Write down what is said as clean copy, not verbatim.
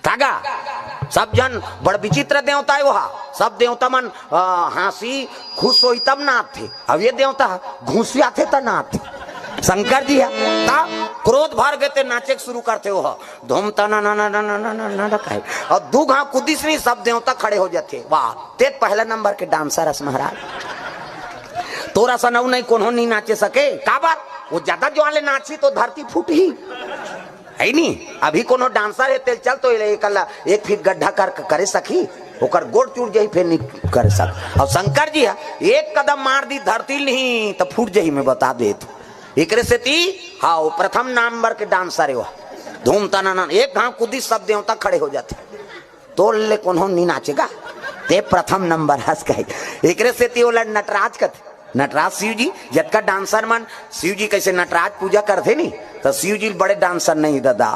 कागा सब जन बड़ विचित्र देवता है वहा। सब देवता मन हंसी खुश हो तब नाथ थे। अब ये देवता घुसिया थे तब नाथ थे। शंकर जी है क्रोध भर गए थे, नाचे शुरू करते हो धूम तना ना ना ना ना ना ना ना कहे और दू घा कुदिस नहीं सब देवता खड़े हो जाते। वाह ते पहला नंबर के डांसर हस महाराज। तोरा सनऊ नहीं कोनो नहीं नाचे सके का बात। वो ज्यादा जो वाले नाची तो धरती फूट ही है नहीं। अभी कोनो डांसर है तेल चल तो एक फीट गड्ढा करे सकी ओकर गोड़ चूट जाही फिर नहीं कर सक। और शंकर जी एक कदम मार दी धरती नहीं तो फूट जाही। मैं बता दे तो एक से ती हाँ वो प्रथम नंबर के डांसर है वह धूम तना एक घाव कुदी सब देवता खड़े हो जाते। तो ले कौन नहीं नाचेगा ते प्रथम नंबर हंस कहे। एक से ती वो नटराज का नटराज शिव जी जब का डांसर मन शिव जी कैसे नटराज पूजा करते नहीं तो शिव जी बड़े डांसर नहीं दादा।